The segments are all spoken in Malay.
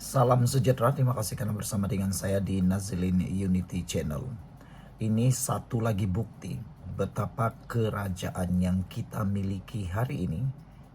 Salam sejahtera, terima kasih karena bersama dengan saya di Nazilin Unity Channel. Ini satu lagi bukti betapa kerajaan yang kita miliki hari ini,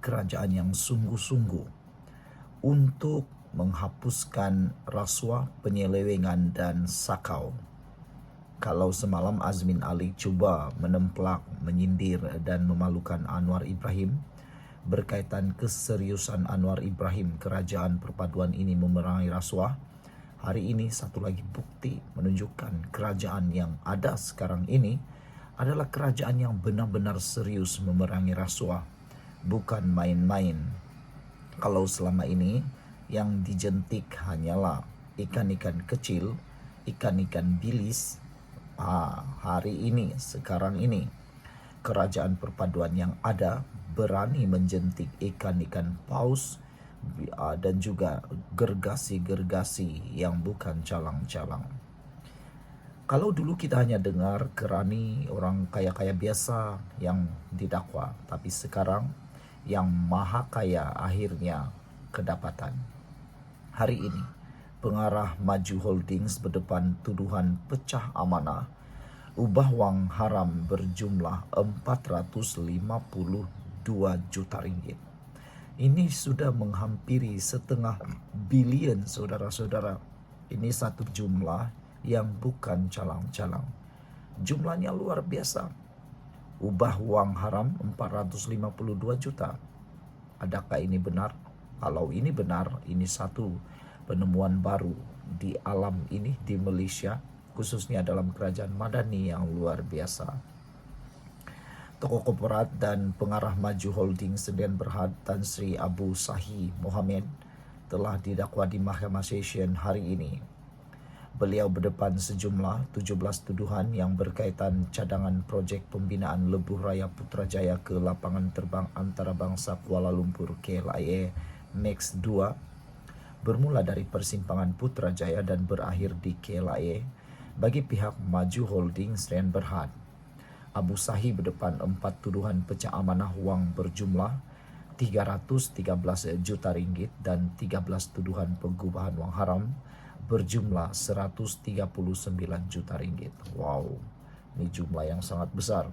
kerajaan yang sungguh-sungguh untuk menghapuskan rasuah, penyelewengan, dan sakau. Kalau semalam Azmin Ali coba menemplak, menyindir, dan memalukan Anwar Ibrahim, berkaitan keseriusan Anwar Ibrahim kerajaan perpaduan ini memerangi rasuah, hari ini satu lagi bukti menunjukkan kerajaan yang ada sekarang ini adalah kerajaan yang benar-benar serius memerangi rasuah, bukan main-main. Kalau selama ini yang dijentik hanyalah ikan-ikan kecil, ikan-ikan bilis, hari ini, sekarang ini, kerajaan perpaduan yang ada berani menjentik ikan-ikan paus dan juga gergasi-gergasi yang bukan calang-calang. Kalau dulu kita hanya dengar Kerani orang kaya-kaya biasa yang didakwa, tapi sekarang yang maha kaya akhirnya kedapatan. Hari ini, pengarah Maju Holdings berdepan tuduhan pecah amanah ubah wang haram berjumlah 452 juta ringgit. Ini sudah menghampiri setengah bilion, saudara-saudara. Ini satu jumlah yang bukan calang-calang. Jumlahnya luar biasa. Ubah wang haram 452 juta. Adakah ini benar? Kalau ini benar, ini satu penemuan baru di alam ini, di Malaysia, khususnya dalam kerajaan Madani yang luar biasa. Tokoh korporat dan pengarah Maju Holding Sdn Berhad Tan Sri Abu Sahi Mohammed telah didakwa di Mahkamah Session hari ini. Beliau berdepan sejumlah 17 tuduhan yang berkaitan cadangan projek pembinaan Lebuh Raya Putrajaya ke lapangan terbang antarabangsa Kuala Lumpur KLIA MAX 2 bermula dari persimpangan Putrajaya dan berakhir di KLIA bagi pihak Maju Holding Sdn Berhad. Abu Sahi berdepan 4 tuduhan pecah amanah wang berjumlah 313 juta ringgit dan 13 tuduhan penggubahan wang haram berjumlah 139 juta ringgit. Wow, ini jumlah yang sangat besar.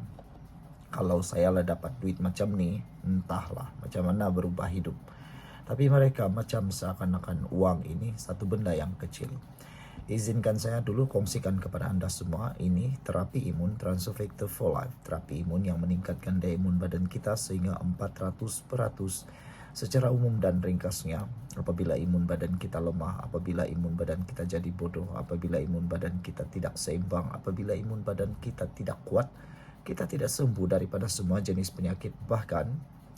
Kalau saya lah dapat duit macam ni, entahlah macam mana berubah hidup. Tapi mereka macam seakan-akan uang ini satu benda yang kecil. Izinkan saya dulu kongsikan kepada Anda semua, ini terapi imun Transofactor for Life. Terapi imun yang meningkatkan daya imun badan kita sehingga 400%. Secara umum dan ringkasnya, apabila imun badan kita lemah, apabila imun badan kita jadi bodoh, apabila imun badan kita tidak seimbang, apabila imun badan kita tidak kuat, kita tidak sembuh daripada semua jenis penyakit. Bahkan,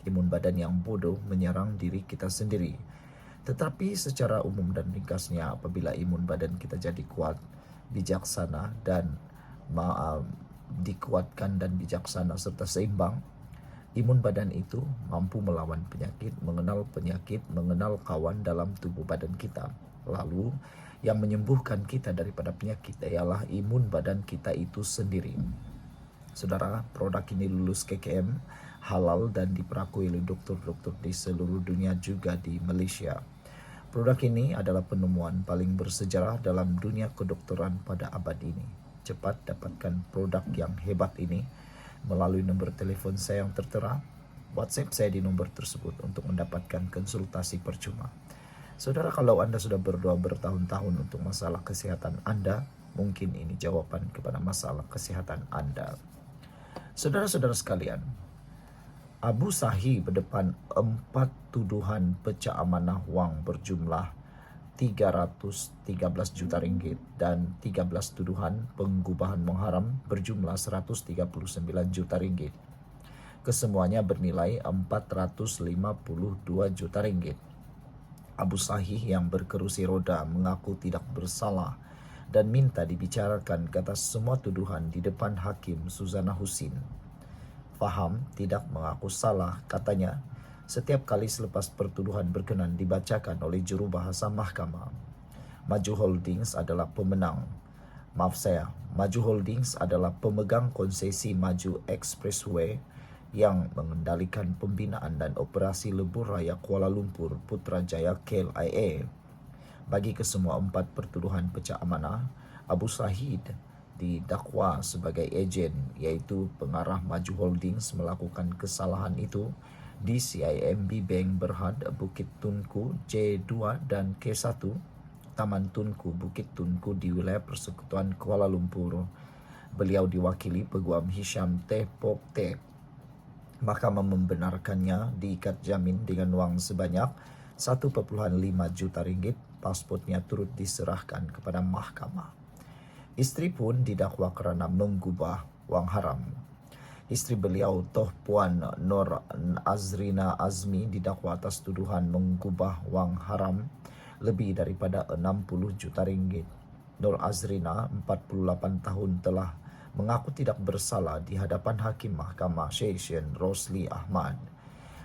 imun badan yang bodoh menyerang diri kita sendiri. Tetapi secara umum dan ringkasnya, apabila imun badan kita jadi kuat, bijaksana dan dikuatkan dan bijaksana serta seimbang, imun badan itu mampu melawan penyakit, mengenal kawan dalam tubuh badan kita. Lalu yang menyembuhkan kita daripada penyakit ialah imun badan kita itu sendiri. Saudara, produk ini lulus KKM, halal dan diperakui oleh dokter-dokter di seluruh dunia juga di Malaysia. Produk ini adalah penemuan paling bersejarah dalam dunia kedokteran pada abad ini. Cepat dapatkan produk yang hebat ini melalui nombor telefon saya yang tertera. WhatsApp saya di nombor tersebut untuk mendapatkan konsultasi percuma. Saudara, kalau Anda sudah berdoa bertahun-tahun untuk masalah kesehatan Anda, mungkin ini jawaban kepada masalah kesehatan Anda. Saudara-saudara sekalian, Abu Sahi berdepan 4 tuduhan pecah amanah wang berjumlah 313 juta ringgit dan 13 tuduhan penggubahan wang haram berjumlah 139 juta ringgit. Kesemuanya bernilai 452 juta ringgit. Abu Sahih yang berkerusi roda mengaku tidak bersalah dan minta dibicarakan ke atas semua tuduhan di depan Hakim Suzana Husin. Faham tidak mengaku salah, katanya, setiap kali selepas pertuduhan berkenan dibacakan oleh jurubahasa mahkamah. Maju Holdings adalah pemenang. Maju Holdings adalah pemegang konsesi Maju Expressway yang mengendalikan pembinaan dan operasi Lebuh Raya Kuala Lumpur Putrajaya KLIA. Bagi kesemua 4 pertuduhan pecah amanah, Abu Sahid didakwa sebagai ejen, yaitu pengarah Maju Holdings melakukan kesalahan itu di CIMB Bank Berhad Bukit Tunku C2 dan K1 Taman Tunku Bukit Tunku di wilayah Persekutuan Kuala Lumpur. Beliau diwakili Peguam Hisham Teh Pok Teh. Mahkamah membenarkannya diikat jamin dengan wang sebanyak 1,5 juta ringgit. Pasportnya turut diserahkan kepada mahkamah. Isteri pun didakwa kerana menggubah wang haram. Isteri beliau, Toh Puan Nur Azrina Azmi, didakwa atas tuduhan menggubah wang haram lebih daripada 60 juta ringgit. Nur Azrina, 48 tahun, telah mengaku tidak bersalah di hadapan Hakim Mahkamah Session Rosli Ahmad.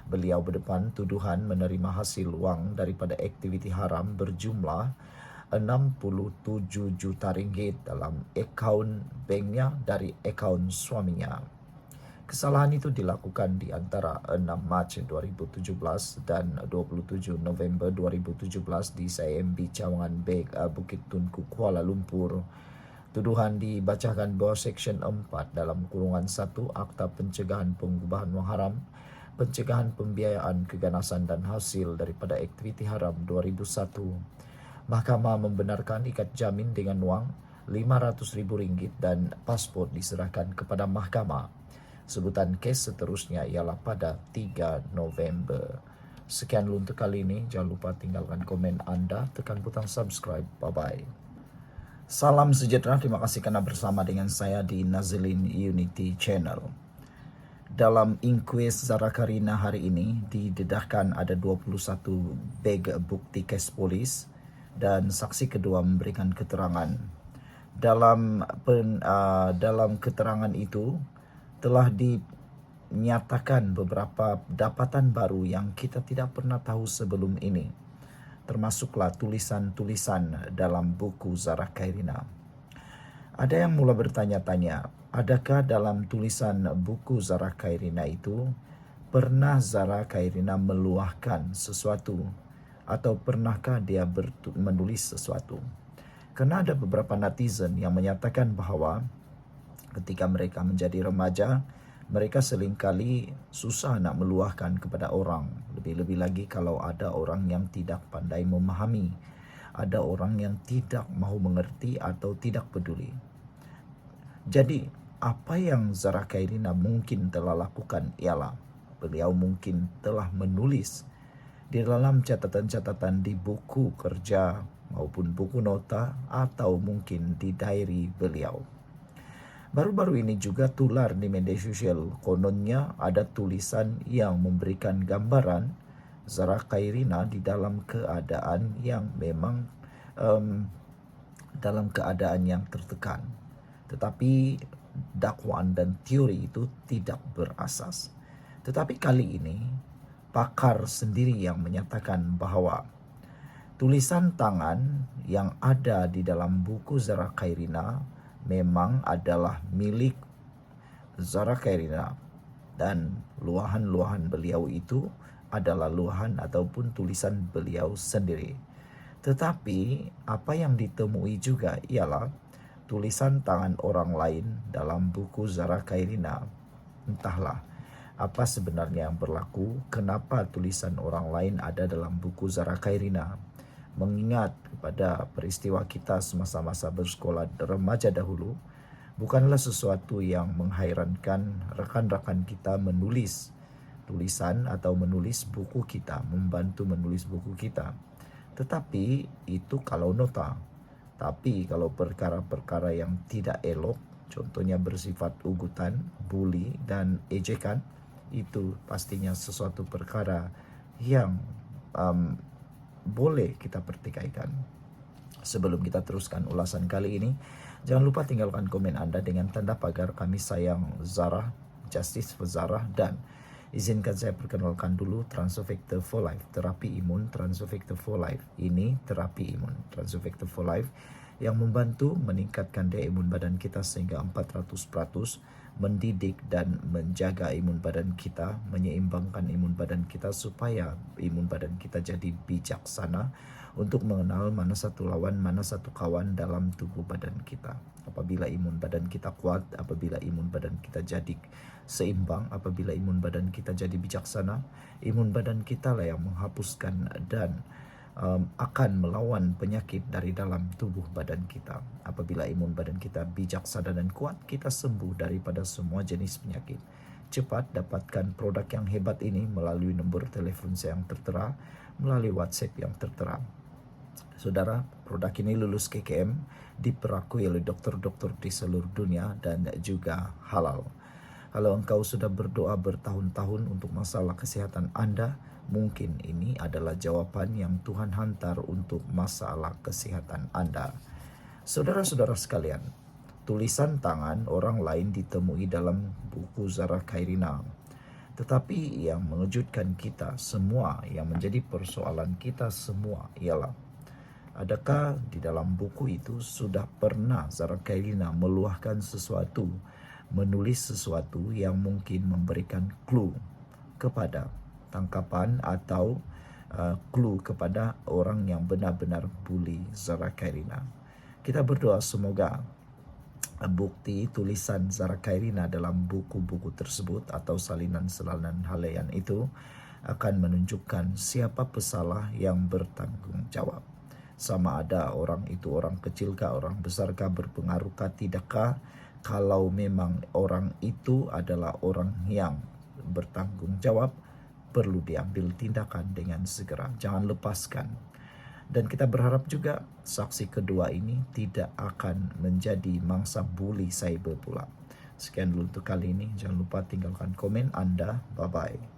Beliau berdepan tuduhan menerima hasil wang daripada aktiviti haram berjumlah 67 juta ringgit dalam akaun banknya dari akaun suaminya. Kesalahan itu dilakukan di antara 6 Mac 2017 dan 27 November 2017 di CIMB Cawangan Bank Bukit Tunku Kuala Lumpur. Tuduhan dibacakan bawah Seksyen 4 dalam kurungan 1 Akta Pencegahan Penggubahan Wang Haram, Pencegahan Pembiayaan Keganasan dan Hasil daripada Aktiviti Haram 2001. Mahkamah membenarkan ikat jamin dengan wang RM500,000 dan pasport diserahkan kepada mahkamah. Sebutan kes seterusnya ialah pada 3 November. Sekian dulu untuk kali ini. Jangan lupa tinggalkan komen anda, tekan butang subscribe. Bye-bye. Salam sejahtera, terima kasih kerana bersama dengan saya di Nazilin Unity Channel. Dalam inkuis Zara Karina hari ini, didedahkan ada 21 beg bukti kes polis dan saksi kedua memberikan keterangan. Dalam keterangan itu telah dinyatakan beberapa dapatan baru yang kita tidak pernah tahu sebelum ini, termasuklah tulisan-tulisan dalam buku Zara Karina. Ada yang mula bertanya-tanya, adakah dalam tulisan buku Zara Karina itu pernah Zara Karina meluahkan sesuatu atau pernahkah dia menulis sesuatu? Kerana ada beberapa netizen yang menyatakan bahawa ketika mereka menjadi remaja, mereka seringkali susah nak meluahkan kepada orang. Lebih-lebih lagi kalau ada orang yang tidak pandai memahami, ada orang yang tidak mahu mengerti atau tidak peduli. Jadi, apa yang Zara Karina mungkin telah lakukan ialah beliau mungkin telah menulis di dalam catatan-catatan di buku kerja maupun buku nota atau mungkin di diary beliau. Baru-baru ini juga tular di media sosial, kononnya ada tulisan yang memberikan gambaran Zara Karina di dalam keadaan yang memang dalam keadaan yang tertekan. Tetapi dakwaan dan teori itu tidak berasas. Tetapi kali ini pakar sendiri yang menyatakan bahawa tulisan tangan yang ada di dalam buku Zara Karina memang adalah milik Zara Karina dan luahan-luahan beliau itu adalah luahan ataupun tulisan beliau sendiri. Tetapi apa yang ditemui juga ialah tulisan tangan orang lain dalam buku Zara Karina. Entahlah apa sebenarnya yang berlaku, kenapa tulisan orang lain ada dalam buku Zara Karina. Mengingat kepada peristiwa kita semasa-masa bersekolah remaja dahulu, bukanlah sesuatu yang menghairankan rekan-rekan kita menulis tulisan atau menulis buku kita, membantu menulis buku kita. Tetapi itu kalau nota. Tapi kalau perkara-perkara yang tidak elok, contohnya bersifat ugutan, buli dan ejekan, itu pastinya sesuatu perkara yang boleh kita pertikaikan. Sebelum kita teruskan ulasan kali ini, jangan lupa tinggalkan komen anda dengan tanda pagar kami sayang Zara, Justice for Zara, dan izinkan saya perkenalkan dulu Transovector for Life, terapi imun Transovector for Life. Ini terapi imun Transovector for Life yang membantu meningkatkan daya imun badan kita sehingga 400%, mendidik dan menjaga imun badan kita, menyeimbangkan imun badan kita supaya imun badan kita jadi bijaksana untuk mengenal mana satu lawan, mana satu kawan dalam tubuh badan kita. Apabila imun badan kita kuat, apabila imun badan kita jadi seimbang, apabila imun badan kita jadi bijaksana, imun badan kita lah yang menghapuskan dan akan melawan penyakit dari dalam tubuh badan kita. Apabila imun badan kita bijaksana dan kuat, kita sembuh daripada semua jenis penyakit. Cepat dapatkan produk yang hebat ini melalui nombor telepon saya yang tertera, melalui WhatsApp yang tertera. Saudara, produk ini lulus KKM, diperakui oleh dokter-dokter di seluruh dunia dan juga halal. Kalau engkau sudah berdoa bertahun-tahun untuk masalah kesehatan Anda, mungkin ini adalah jawaban yang Tuhan hantar untuk masalah kesehatan Anda. Saudara-saudara sekalian, tulisan tangan orang lain ditemui dalam buku Zara Kairina. Tetapi yang mengejutkan kita semua, yang menjadi persoalan kita semua ialah, adakah di dalam buku itu sudah pernah Zara Kairina meluahkan sesuatu, menulis sesuatu yang mungkin memberikan clue kepada tangkapan atau clue kepada orang yang benar-benar bully Zara Kairina. Kita berdoa semoga bukti tulisan Zara Kairina dalam buku-buku tersebut atau salinan-salinan halayan itu akan menunjukkan siapa pesalah yang bertanggung jawab. Sama ada orang itu orang kecilkah, orang besarkah, berpengaruhkah, tidakkah. Kalau memang orang itu adalah orang yang bertanggung jawab, perlu diambil tindakan dengan segera. Jangan lepaskan. Dan kita berharap juga saksi kedua ini tidak akan menjadi mangsa bully cyber pula. Sekian dulu untuk kali ini. Jangan lupa tinggalkan komen Anda. Bye-bye.